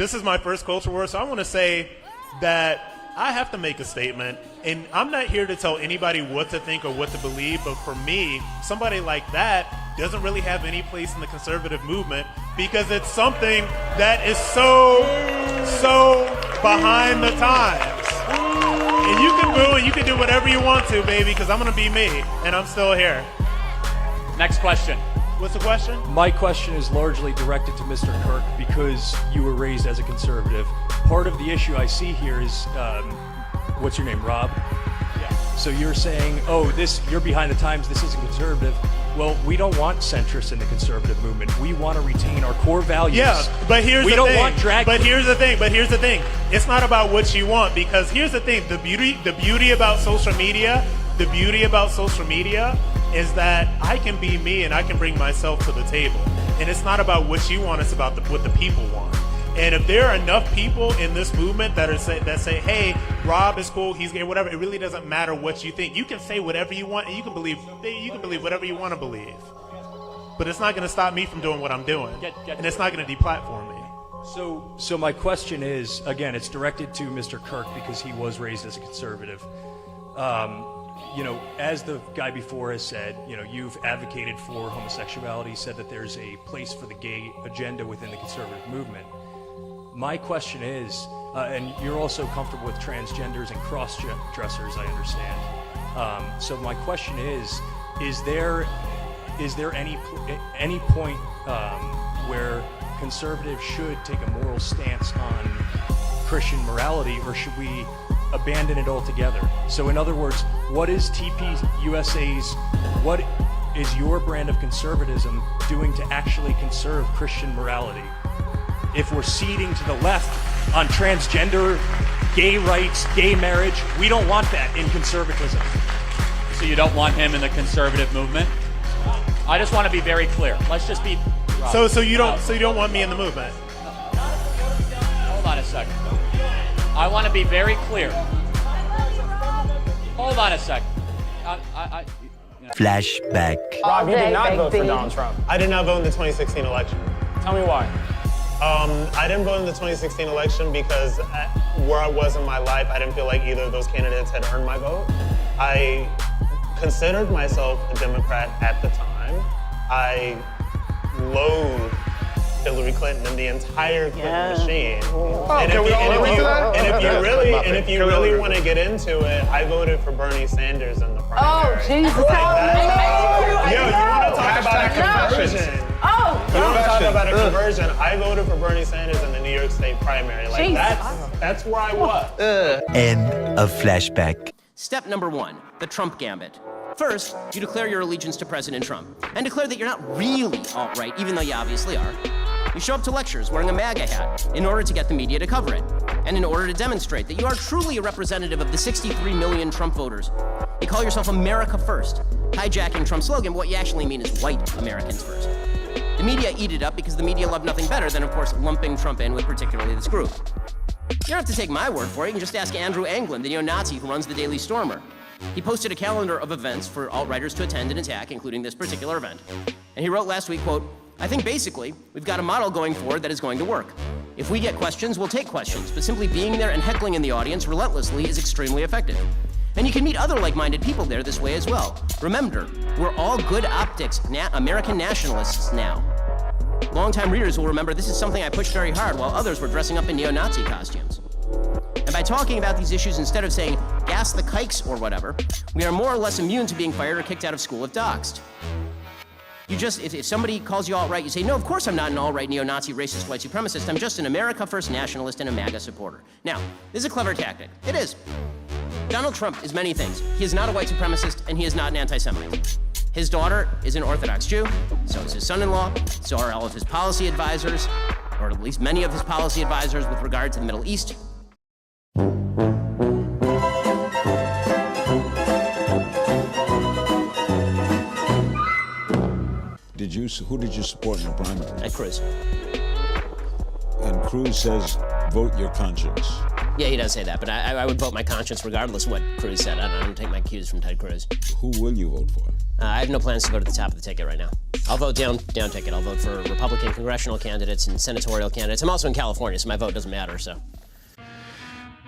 This is my first culture war, so I want to say that I have to make a statement, and I'm not here to tell anybody what to think or what to believe, but for me, somebody like that doesn't really have any place in the conservative movement because it's something that is so behind the times. And you can boo and you can do whatever you want to, baby, because I'm going to be me, and I'm still here. Next question. What's the question? My question is largely directed to Mr. Kirk because you were raised as a conservative. Part of the issue I see here is, what's your name, Rob? Yeah. So you're saying, oh, you're behind the times, this isn't conservative. Well, we don't want centrists in the conservative movement. We want to retain our core values. Yeah, but here's the thing. We don't want drag. But here's the thing. It's not about what you want, because here's the thing. The beauty about social media is that I can be me and I can bring myself to the table. And it's not about what you want, it's about what the people want. And if there are enough people in this movement that say, hey, Rob is cool, he's gay, whatever, it really doesn't matter what you think. You can say whatever you want and you can believe whatever you want to believe. But it's not going to stop me from doing what I'm doing. And it's not going to deplatform me. So my question is, again, it's directed to Mr. Kirk because he was raised as a conservative. As the guy before has said, you've advocated for homosexuality, said that there's a place for the gay agenda within the conservative movement. My question is, and you're also comfortable with transgenders and cross-dressers, I understand. So my question is there any point where conservatives should take a moral stance on Christian morality, or should we abandon it altogether? So in other words, what is what is your brand of conservatism doing to actually conserve Christian morality? If we're ceding to the left on transgender, gay rights, gay marriage, we don't want that in conservatism. So you don't want him in the conservative movement? I just want to be very clear. Let's just be... So you don't want me in the movement? Hold on a second. I want to be very clear. Hold on a second. Flashback. Rob, you did not vote for Donald Trump. I did not vote in the 2016 election. Tell me why. I didn't vote in the 2016 election because where I was in my life, I didn't feel like either of those candidates had earned my vote. I considered myself a Democrat at the time. I loathed Hillary Clinton and the entire Clinton machine. And if you really want to get into it, I voted for Bernie Sanders in the primary. Oh, Jesus. You want to talk about a conversion? You want to talk about a conversion? I voted for Bernie Sanders in the New York State primary. That's where I was. End of flashback. Step number 1, the Trump gambit. First, you declare your allegiance to President Trump and declare that you're not really alt-right, even though you obviously are. You show up to lectures wearing a MAGA hat in order to get the media to cover it, and in order to demonstrate that you are truly a representative of the 63 million Trump voters. You call yourself America First, hijacking Trump's slogan, but what you actually mean is white Americans first. The media eat it up because the media love nothing better than, of course, lumping Trump in with particularly this group. You don't have to take my word for it. You can just ask Andrew Anglin, the neo-Nazi who runs the Daily Stormer. He posted a calendar of events for alt-righters to attend and attack, including this particular event. And he wrote last week, quote, I think basically, we've got a model going forward that is going to work. If we get questions, we'll take questions, but simply being there and heckling in the audience relentlessly is extremely effective. And you can meet other like-minded people there this way as well. Remember, we're all good optics, American nationalists now. Longtime readers will remember this is something I pushed very hard while others were dressing up in neo-Nazi costumes. And by talking about these issues instead of saying, gas the kikes or whatever, we are more or less immune to being fired or kicked out of school if doxxed. You just, if somebody calls you alt-right, you say, no, of course I'm not an alt-right neo-Nazi racist white supremacist, I'm just an America First nationalist and a MAGA supporter. Now, this is a clever tactic. It is. Donald Trump is many things. He is not a white supremacist and he is not an anti-Semite. His daughter is an Orthodox Jew, so is his son-in-law, so are all of his policy advisors, or at least many of his policy advisors with regard to the Middle East. Who did you support in the primary? Cruz. And Cruz says, vote your conscience. Yeah, he does say that, but I would vote my conscience regardless of what Cruz said. I don't take my cues from Ted Cruz. Who will you vote for? I have no plans to go to the top of the ticket right now. I'll vote down ticket. I'll vote for Republican congressional candidates and senatorial candidates. I'm also in California, so my vote doesn't matter, so.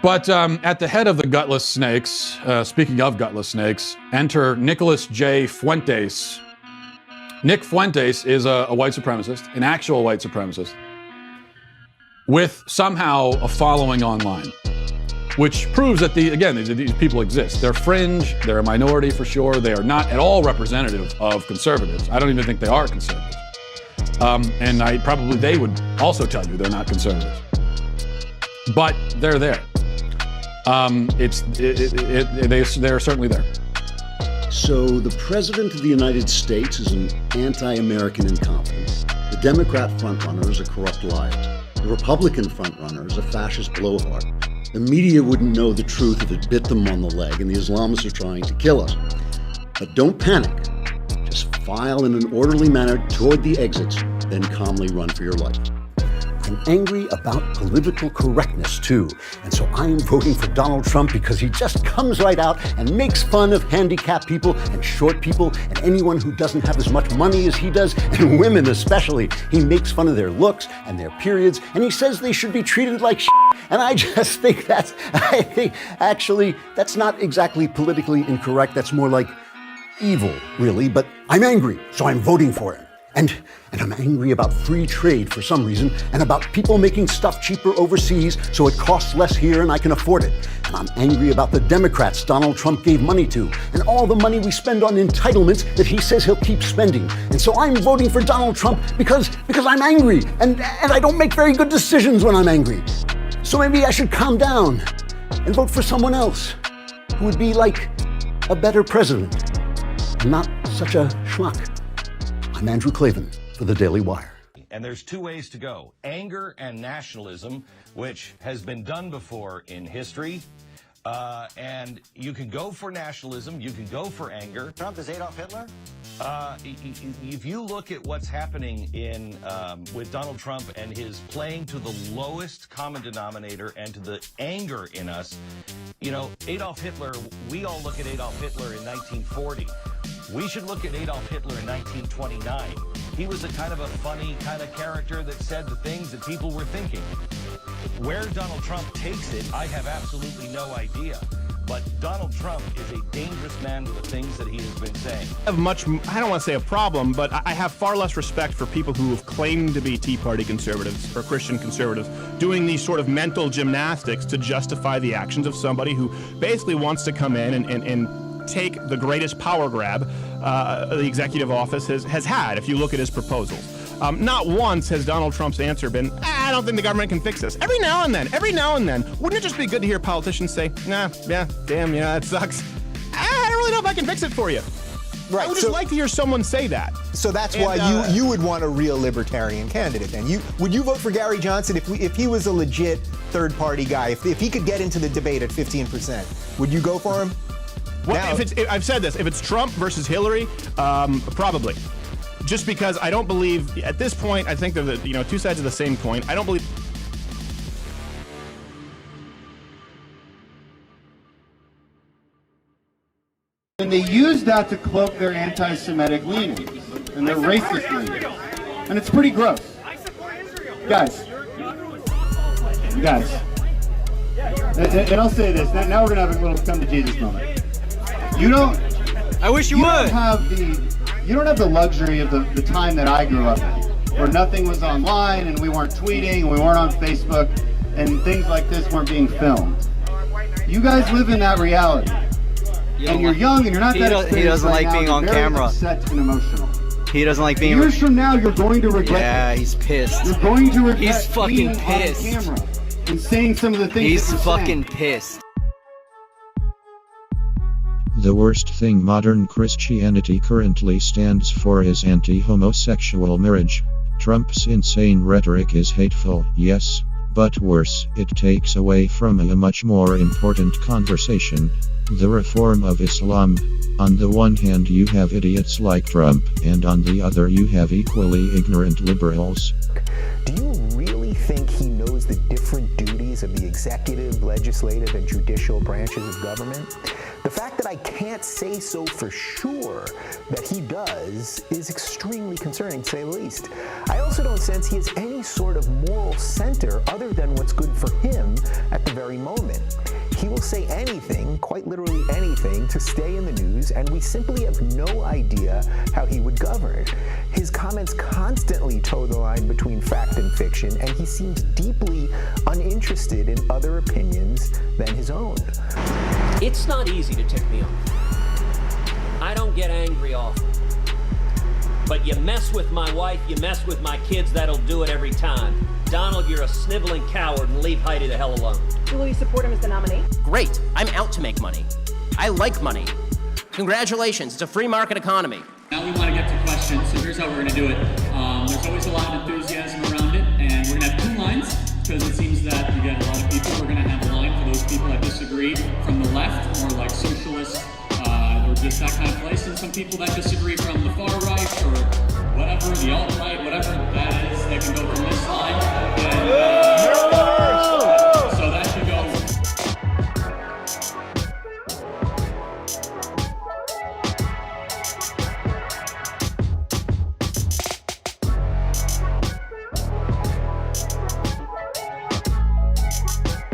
But at the head of the gutless snakes, speaking of gutless snakes, enter Nicholas J. Fuentes. Nick Fuentes is a white supremacist, an actual white supremacist, with somehow a following online, which proves that these people exist. They're fringe, they're a minority for sure. They are not at all representative of conservatives. I don't even think they are conservatives. And they would also tell you they're not conservatives. But they're there. They're certainly there. So the President of the United States is an anti-American incompetence. The Democrat frontrunner is a corrupt liar. The Republican frontrunner is a fascist blowhard. The media wouldn't know the truth if it bit them on the leg, and the Islamists are trying to kill us. But don't panic. Just file in an orderly manner toward the exits, then calmly run for your life. I'm angry about political correctness, too. And so I'm voting for Donald Trump because he just comes right out and makes fun of handicapped people and short people and anyone who doesn't have as much money as he does, and women especially. He makes fun of their looks and their periods, and he says they should be treated like shit. And I just think that's not exactly politically incorrect. That's more like evil, really. But I'm angry, so I'm voting for him. And I'm angry about free trade for some reason, and about people making stuff cheaper overseas so it costs less here and I can afford it. And I'm angry about the Democrats Donald Trump gave money to, and all the money we spend on entitlements that he says he'll keep spending. And so I'm voting for Donald Trump because I'm angry, and I don't make very good decisions when I'm angry. So maybe I should calm down and vote for someone else who would be like a better president, and not such a schmuck. I'm Andrew Clavin for the Daily Wire. And there's two ways to go: anger and nationalism, which has been done before in history. And you can go for nationalism, you can go for anger. Trump is Adolf Hitler? If you look at what's happening with Donald Trump and his playing to the lowest common denominator and to the anger in us, Adolf Hitler, we all look at Adolf Hitler in 1940. We should look at Adolf Hitler in 1929. He was a kind of a funny kind of character that said the things that people were thinking. Where Donald Trump takes it, I have absolutely no idea. But Donald Trump is a dangerous man with the things that he has been saying. I don't want to say a problem, but I have far less respect for people who have claimed to be Tea Party conservatives or Christian conservatives doing these sort of mental gymnastics to justify the actions of somebody who basically wants to come in and take the greatest power grab the executive office has had, if you look at his proposals. Not once has Donald Trump's answer been, I don't think the government can fix this. Every now and then, wouldn't it just be good to hear politicians say, it sucks. I don't really know if I can fix it for you. Right. I would just like to hear someone say that. So that's why you would want a real libertarian candidate then. Would you vote for Gary Johnson if he was a legit third-party guy, if he could get into the debate at 15%? Would you go for him? Well, I've said this, if it's Trump versus Hillary, probably. Just because I don't believe, at this point, I think they're two sides of the same coin. I don't believe. And they use that to cloak their anti-Semitic leanings and their racist leanings. And it's pretty gross. Guys. And I'll say this, now we're going to have a little come to Jesus moment. I wish you would. You don't have the luxury of the time that I grew up in, where nothing was online and we weren't tweeting and we weren't on Facebook and things like this weren't being filmed. You guys live in that reality. And you're young and you're not that experienced. He doesn't like being on camera. Upset and emotional. He doesn't like being. Years from now, you're going to regret. Yeah, he's pissed. You're going to regret. He's fucking pissed. On camera and saying some of the things. He's fucking pissed. The worst thing modern Christianity currently stands for is anti-homosexual marriage. Trump's insane rhetoric is hateful, yes, but worse, it takes away from a much more important conversation: the reform of Islam. On the one hand you have idiots like Trump, and on the other you have equally ignorant liberals. Do you really think he knows the different duties of the executive, legislative, and judicial branches of government. The fact that I can't say so for sure that he does is extremely concerning, to say the least. I also don't sense he has any sort of moral center other than what's good for him at the very moment. He will say anything, quite literally anything, to stay in the news, and we simply have no idea how he would govern. His comments constantly toe the line between fact and fiction, and he seems deeply uninterested in other opinions than his own. It's not easy to tick me off. I don't get angry often. But you mess with my wife, you mess with my kids, that'll do it every time. Donald, you're a sniveling coward, and leave Heidi the hell alone. Will you support him as the nominee? Great. I'm out to make money. I like money. Congratulations. It's a free market economy. Now we want to get to questions, so here's how we're going to do it. There's always a lot of enthusiasm around it, and we're going to have 2 lines, because it seems that you get a lot of people. We're going to have a line for those people that disagree from the left, more like socialists, or just that kind of place, and some people that disagree from the far right, or whatever, the alt-right, whatever that is. They can go from this line. And,